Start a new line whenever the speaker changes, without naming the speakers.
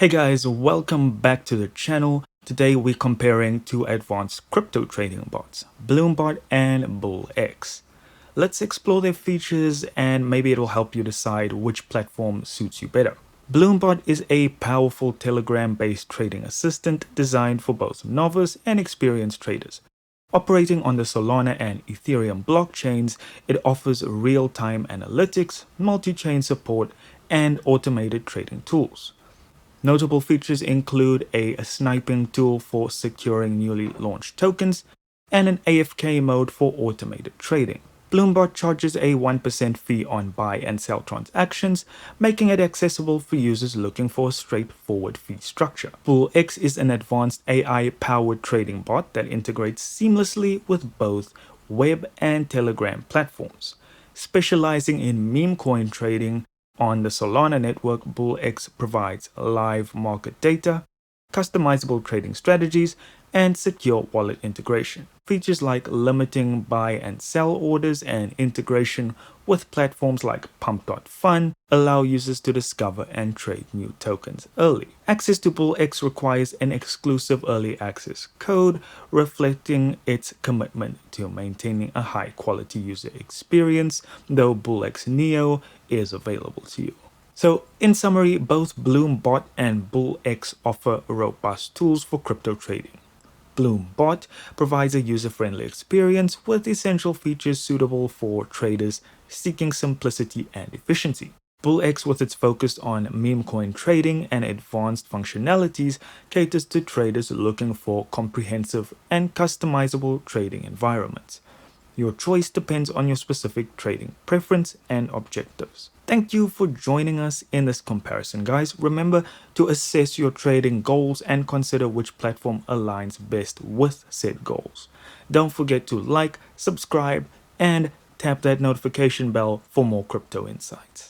Hey guys, welcome back to the channel. Today we're comparing two advanced crypto trading bots, Bloombot and BullX. Let's explore their features and maybe it'll help you decide which platform suits you better. Bloombot is a powerful Telegram-based trading assistant designed for both novice and experienced traders. Operating on the Solana and Ethereum blockchains, it offers real-time analytics, multi-chain support, and automated trading tools. Notable features include a sniping tool for securing newly launched tokens and an AFK mode for automated trading. Bloombot charges a 1% fee on buy and sell transactions, making it accessible for users looking for a straightforward fee structure. BullX is an advanced AI-powered trading bot that integrates seamlessly with both web and Telegram platforms. Specializing in meme coin trading, on the Solana network, BullX provides live market data, customizable trading strategies, and secure wallet integration. Features like limiting buy and sell orders and integration with platforms like Pump.Fun allow users to discover and trade new tokens early. Access to BullX requires an exclusive early access code reflecting its commitment to maintaining a high quality user experience, though BullX Neo is available to you. So, in summary, both Bloombot and BullX offer robust tools for crypto trading. Bloombot provides a user-friendly experience with essential features suitable for traders seeking simplicity and efficiency. BullX, with its focus on meme coin trading and advanced functionalities, caters to traders looking for comprehensive and customizable trading environments. Your choice depends on your specific trading preference and objectives. Thank you for joining us in this comparison, guys. Remember to assess your trading goals and consider which platform aligns best with said goals. Don't forget to like, subscribe, and tap that notification bell for more crypto insights.